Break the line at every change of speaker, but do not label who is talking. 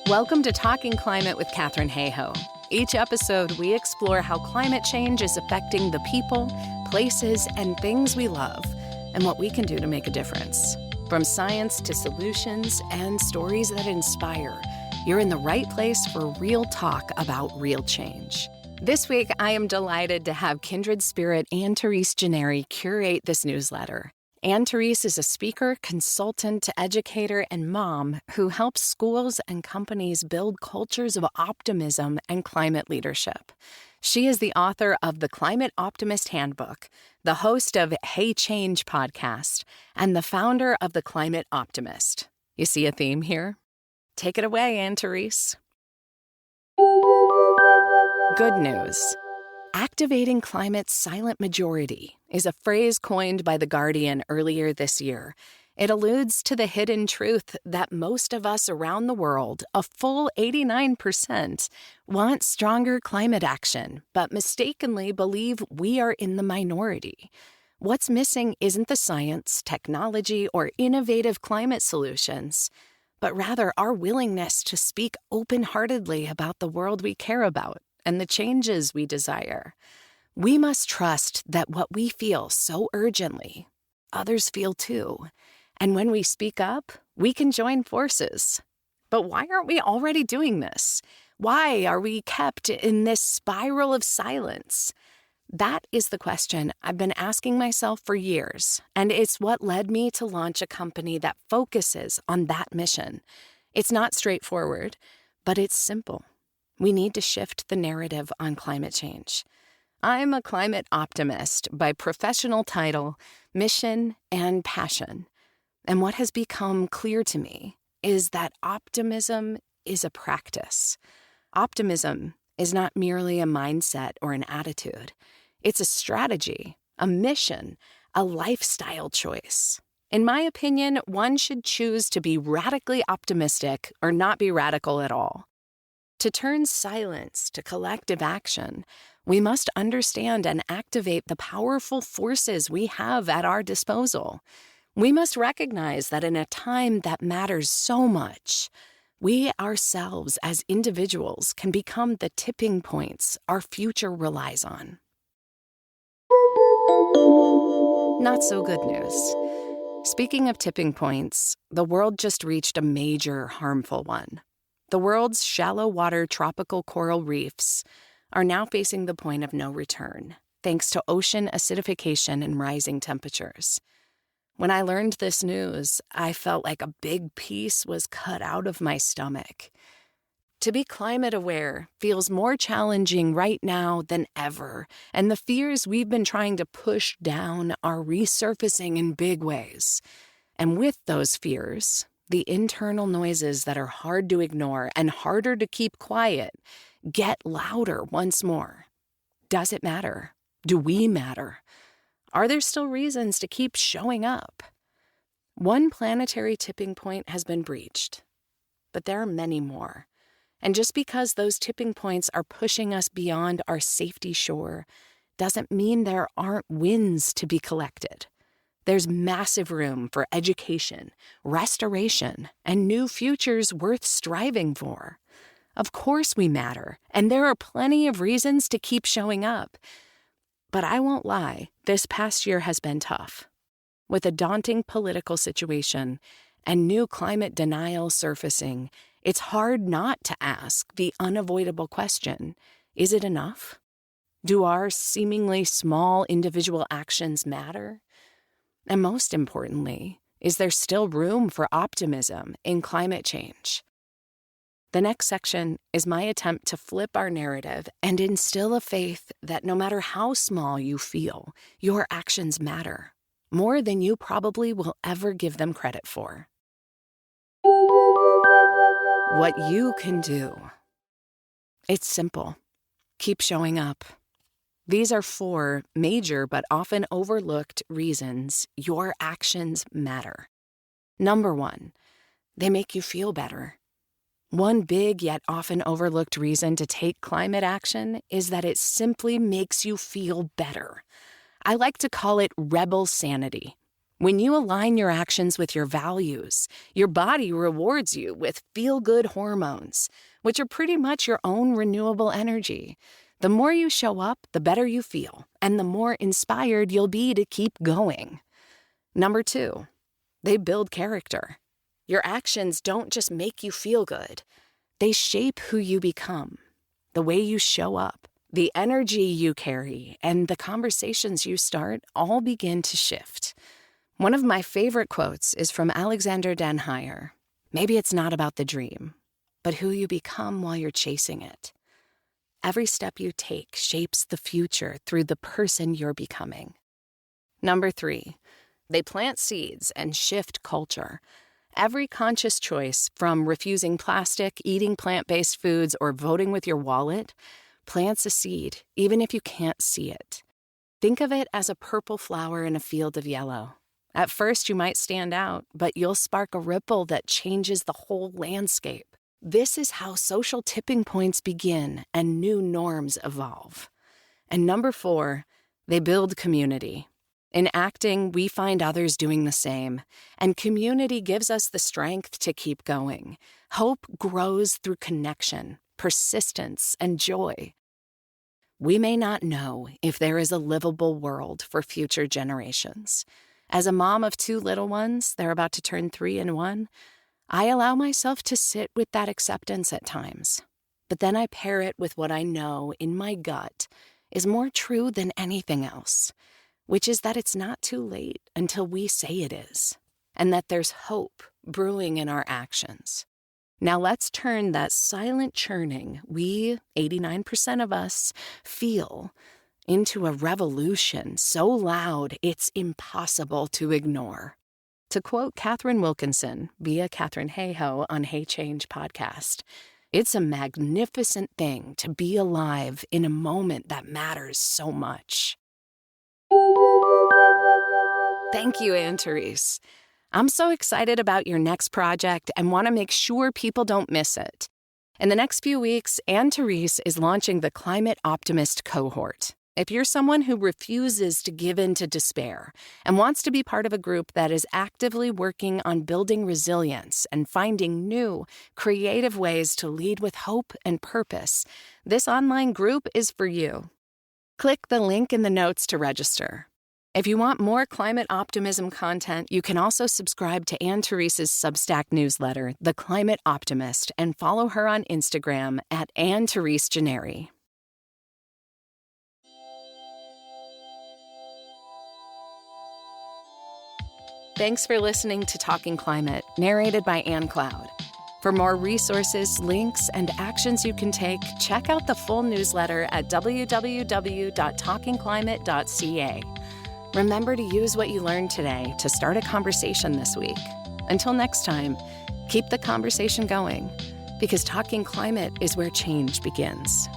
Welcome to Talking Climate with Katherine Hayhoe. Each episode, we explore how climate change is affecting the people, places, and things we love, and what we can do to make a difference. From science to solutions and stories that inspire, you're in the right place for real talk about real change. This week, I am delighted to have kindred spirit Anne-Therese Gennari curate this newsletter. Anne-Therese is a speaker, consultant, educator, and mom who helps schools and companies build cultures of optimism and climate leadership. She is the author of the Climate Optimist Handbook, the host of Hey Change podcast, and the founder of the Climate Optimist. You see a theme here? Take it away, Anne-Therese. Good news. Activating climate's silent majority is a phrase coined by The Guardian earlier this year. It alludes to the hidden truth that most of us around the world, a full 89%, want stronger climate action, but mistakenly believe we are in the minority. What's missing isn't the science, technology, or innovative climate solutions, but rather our willingness to speak open-heartedly about the world we care about and the changes we desire. We must trust that what we feel so urgently, others feel too. And when we speak up, we can join forces. But why aren't we already doing this? Why are we kept in this spiral of silence? That is the question I've been asking myself for years, and it's what led me to launch a company that focuses on that mission. It's not straightforward, but it's simple. We need to shift the narrative on climate change. I'm a climate optimist by professional title, mission, and passion. And what has become clear to me is that optimism is a practice. Optimism is not merely a mindset or an attitude. It's a strategy, a mission, a lifestyle choice. In my opinion, one should choose to be radically optimistic or not be radical at all. To turn silence to collective action, we must understand and activate the powerful forces we have at our disposal. We must recognize that in a time that matters so much, we ourselves as individuals can become the tipping points our future relies on. Not so good news. Speaking of tipping points, the world just reached a major harmful one. The world's shallow water tropical coral reefs are now facing the point of no return, thanks to ocean acidification and rising temperatures. When I learned this news, I felt like a big piece was cut out of my stomach. To be climate aware feels more challenging right now than ever, and the fears we've been trying to push down are resurfacing in big ways. And with those fears, the internal noises that are hard to ignore and harder to keep quiet get louder once more. Does it matter? Do we matter? Are there still reasons to keep showing up? One planetary tipping point has been breached, but there are many more. And just because those tipping points are pushing us beyond our safety shore doesn't mean there aren't wins to be collected. There's massive room for education, restoration, and new futures worth striving for. Of course we matter, and there are plenty of reasons to keep showing up. But I won't lie, this past year has been tough. With a daunting political situation and new climate denial surfacing, it's hard not to ask the unavoidable question, is it enough? Do our seemingly small individual actions matter? And most importantly, is there still room for optimism in climate change? The next section is my attempt to flip our narrative and instill a faith that no matter how small you feel, your actions matter, more than you probably will ever give them credit for. What you can do. It's simple. Keep showing up. These are 4 major but often overlooked reasons your actions matter. Number 1, they make you feel better. One big yet often overlooked reason to take climate action is that it simply makes you feel better. I like to call it rebel sanity. When you align your actions with your values, your body rewards you with feel-good hormones, which are pretty much your own renewable energy. The more you show up, the better you feel, and the more inspired you'll be to keep going. Number 2, they build character. Your actions don't just make you feel good. They shape who you become, the way you show up, the energy you carry, and the conversations you start all begin to shift. One of my favorite quotes is from Alexander Den Heyer. Maybe it's not about the dream, but who you become while you're chasing it. Every step you take shapes the future through the person you're becoming. Number 3, they plant seeds and shift culture. Every conscious choice, from refusing plastic, eating plant-based foods, or voting with your wallet, plants a seed, even if you can't see it. Think of it as a purple flower in a field of yellow. At first, you might stand out, but you'll spark a ripple that changes the whole landscape. This is how social tipping points begin and new norms evolve. And number 4, they build community. In acting, we find others doing the same, and community gives us the strength to keep going. Hope grows through connection, persistence, and joy. We may not know if there is a livable world for future generations. As a mom of 2 little ones, they're about to turn 3 and 1, I allow myself to sit with that acceptance at times. But then I pair it with what I know in my gut is more true than anything else, which is that it's not too late until we say it is, and that there's hope brewing in our actions. Now let's turn that silent churning we, 89% of us, feel into a revolution so loud it's impossible to ignore. To quote Catherine Wilkinson via Catherine Hayhoe on Hey Change podcast, it's a magnificent thing to be alive in a moment that matters so much. Thank you, Anne-Therese. I'm so excited about your next project and want to make sure people don't miss it. In the next few weeks, Anne-Therese is launching the Climate Optimist cohort. If you're someone who refuses to give in to despair and wants to be part of a group that is actively working on building resilience and finding new, creative ways to lead with hope and purpose, this online group is for you. Click the link in the notes to register. If you want more climate optimism content, you can also subscribe to Anne-Therese's Substack newsletter, The Climate Optimist, and follow her on Instagram at Anne-Therese Gennari. Thanks for listening to Talking Climate, narrated by Ann Cloud. For more resources, links, and actions you can take, check out the full newsletter at www.talkingclimate.ca. Remember to use what you learned today to start a conversation this week. Until next time, keep the conversation going, because talking climate is where change begins.